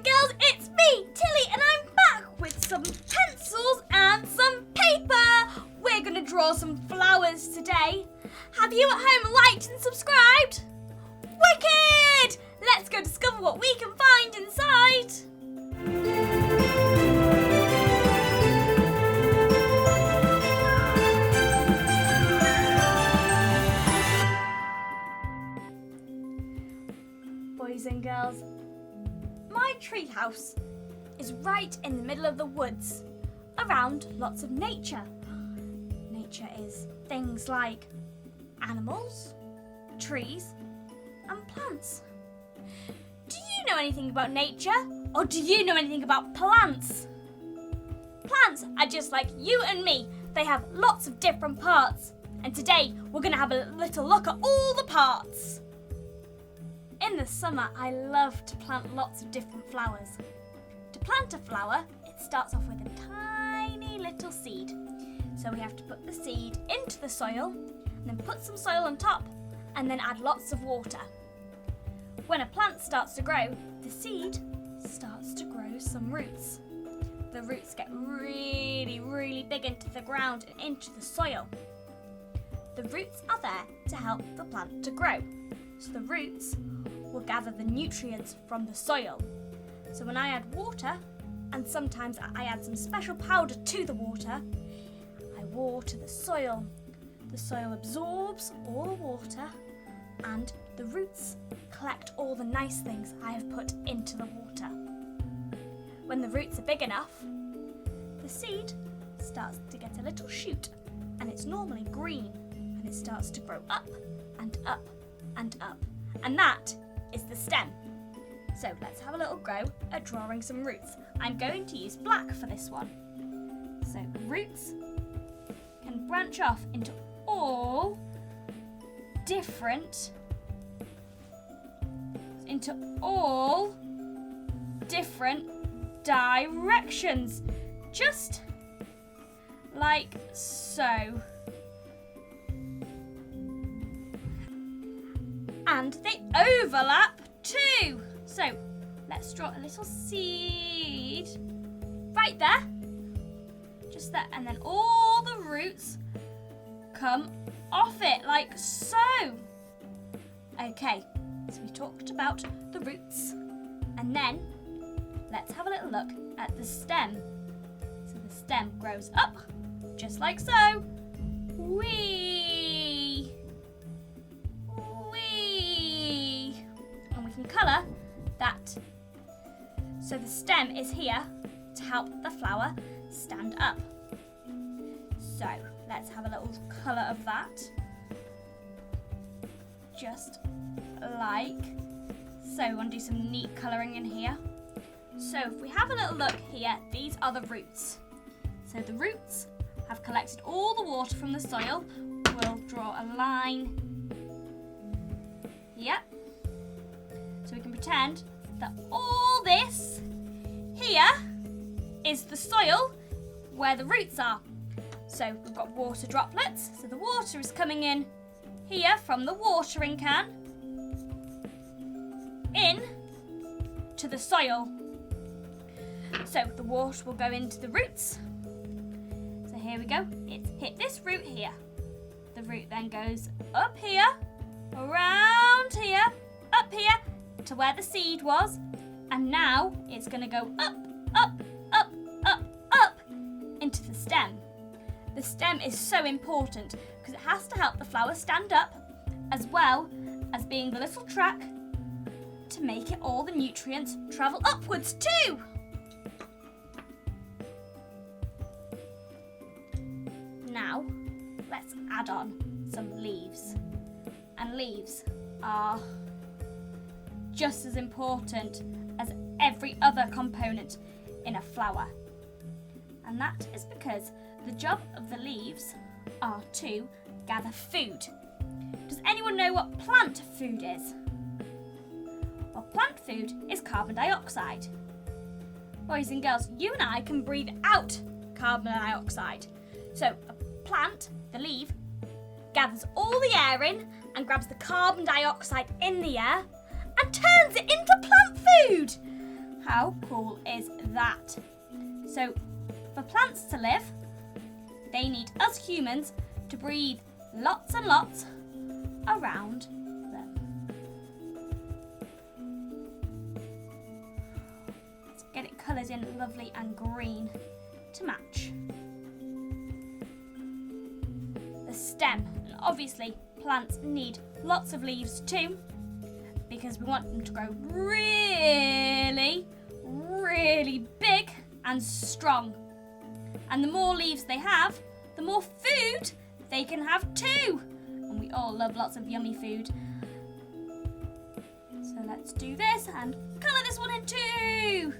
and girls, it's me, Tilly, and I'm back with some pencils and some paper. We're going to draw some flowers today. Have you at home liked and subscribed? Wicked! Let's go discover what we can find inside. Boys and girls, my treehouse is right in the middle of the woods, around lots of nature. Nature is things like animals, trees, and plants. Do you know anything about nature? Or do you know anything about plants? Plants are just like you and me. They have lots of different parts. And today we're going to have a little look at all the parts. In the summer, I love to plant lots of different flowers. To plant a flower, it starts off with a tiny little seed. So we have to put the seed into the soil, and then put some soil on top, and then add lots of water. When a plant starts to grow, the seed starts to grow some roots. The roots get really, really big into the ground and into the soil. The roots are there to help the plant to grow. So the roots will gather the nutrients from the soil. So when I add water, and sometimes I add some special powder to the water, I water the soil. The soil absorbs all the water, and the roots collect all the nice things I have put into the water. When the roots are big enough, the seed starts to get a little shoot, and it's normally green, and it starts to grow up and up and up. And that is the stem. So let's have a little go at drawing some roots. I'm going to use black for this one. So roots can branch off into all different directions, just like so. And they overlap too. So let's draw a little seed right there, just there, and then all the roots come off it like so. Okay, so we talked about the roots, and then let's have a little look at the stem. So the stem grows up just like so. Whee! Whee! And we can colour that. So the stem is here to help the flower stand up. So let's have a little colour of that. Just like so. We want to do some neat colouring in here. So if we have a little look here, these are the roots. So the roots have collected all the water from the soil. We'll draw a line here. So we can pretend that all this here is the soil where the roots are. So we've got water droplets. So the water is coming in here from the watering can in to the soil. So the water will go into the roots. So here we go. It's hit this root here. The root then goes up here, around here, up here to where the seed was. And now it's going to go up, up, up, up, up into the stem. The stem is so important because it has to help the flower stand up, as well as being the little track to make it all the nutrients travel upwards too. Now let's add on some leaves. And leaves are just as important as every other component in a flower. And that is because the job of the leaves are to gather food. Does anyone know what plant food is? Well, plant food is carbon dioxide. Boys and girls, you and I can breathe out carbon dioxide. So a plant, the leaf, gathers all the air in and grabs the carbon dioxide in the air and turns it into plant food. How cool is that? So for plants to live, they need us humans to breathe lots and lots around them. Let's get it coloured in lovely and green to match. The stem, and obviously plants need lots of leaves too, because we want them to grow really, really big and strong. And the more leaves they have, the more food they can have too. And we all love lots of yummy food. So let's do this and colour this one in too.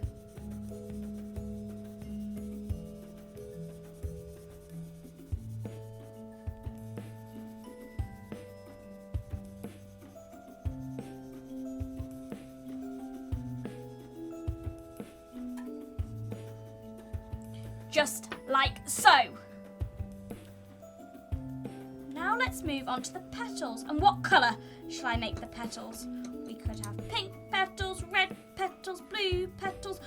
Just like so. Now let's move on to the petals. And what colour shall I make the petals? We could have pink petals, red petals, blue petals,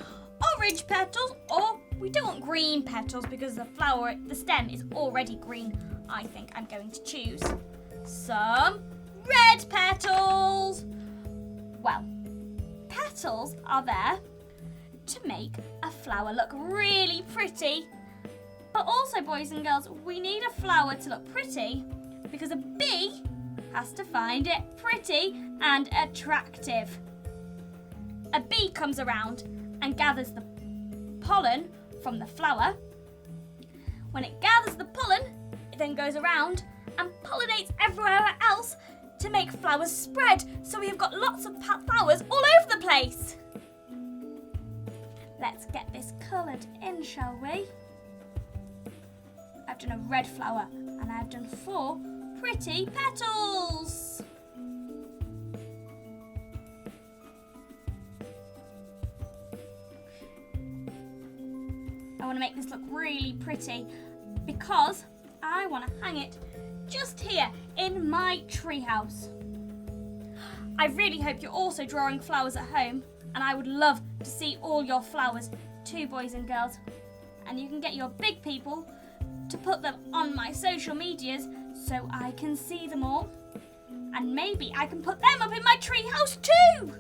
orange petals, or we don't want green petals because the stem is already green. I think I'm going to choose some red petals. Well, petals are there to make a flower look really pretty. But also, boys and girls, we need a flower to look pretty because a bee has to find it pretty and attractive. A bee comes around and gathers the pollen from the flower. When it gathers the pollen, it then goes around and pollinates everywhere else to make flowers spread. So we have got lots of flowers all over the place. Let's get this coloured in, shall we? I've done a red flower and I've done 4 pretty petals. I want to make this look really pretty because I want to hang it just here in my treehouse. I really hope you're also drawing flowers at home, and I would love to see all your flowers too, boys and girls. And you can get your big people to put them on my social medias so I can see them all. And maybe I can put them up in my treehouse too.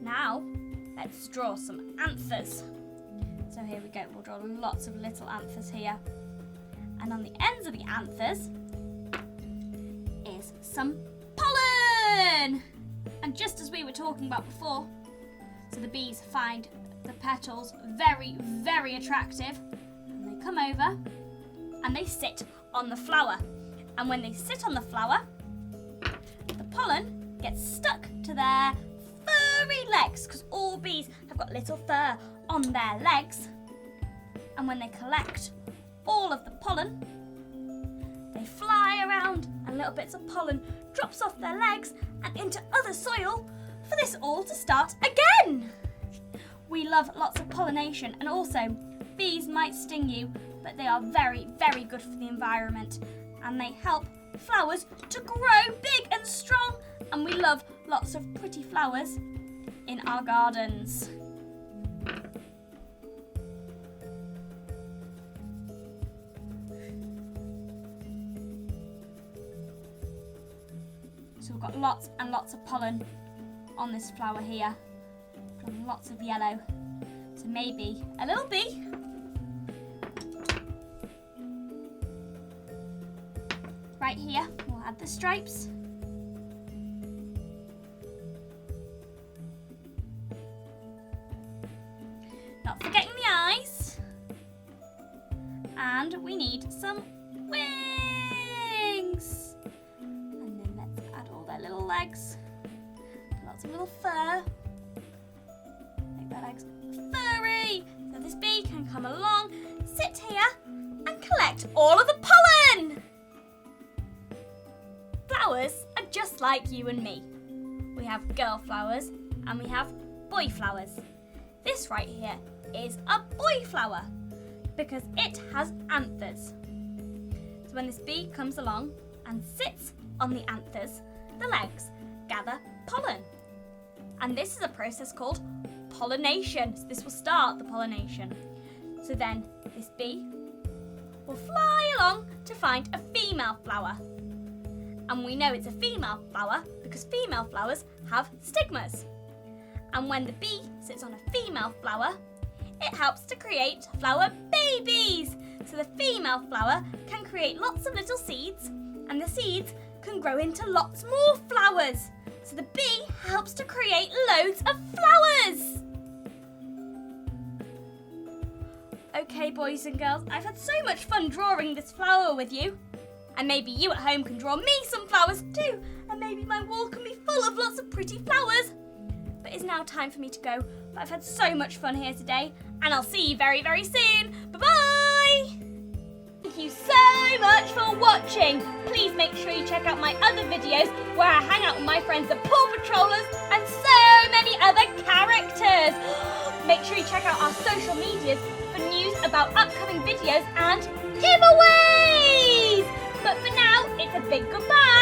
Now, let's draw some anthers. So here we go, we'll draw lots of little anthers here. And on the ends of the anthers is some pollen. And just as we were talking about before, so the bees find the petals very, very attractive. And they come over and they sit on the flower. And when they sit on the flower, the pollen gets stuck to their furry legs, because all bees have got little fur on their legs. And when they collect all of the pollen, they fly around and little bits of pollen drops off their legs and into other soil for this all to start again. We love lots of pollination, and also bees might sting you, but they are very, very good for the environment, and they help flowers to grow big and strong, and we love lots of pretty flowers in our gardens. So we've got lots and lots of pollen on this flower here, and lots of yellow. So maybe a little bee right here. We'll add the stripes. Not forgetting the eyes. And we need some wings. And then let's add all their little legs. Lots of little fur their legs furry. So this bee can come along, sit here and collect all of the pollen. Flowers are just like you and me. We have girl flowers and we have boy flowers. This right here is a boy flower because it has anthers. So when this bee comes along and sits on the anthers, the legs gather pollen. And this is a process called pollination. So this will start the pollination. So then this bee will fly along to find a female flower. And we know it's a female flower because female flowers have stigmas. And when the bee sits on a female flower, it helps to create flower babies. So the female flower can create lots of little seeds, and the seeds can grow into lots more flowers. So the bee helps to create loads of flowers. Okay, boys and girls, I've had so much fun drawing this flower with you. And maybe you at home can draw me some flowers too. And maybe my wall can be full of lots of pretty flowers. But it's now time for me to go. But I've had so much fun here today. And I'll see you very, very soon. Bye-bye! Thank you so much for watching. Please make sure you check out my other videos where I hang out with my friends the Paw Patrollers and so many other characters. Make sure you check out our social medias for news about upcoming videos and giveaways. But for now, it's a big goodbye.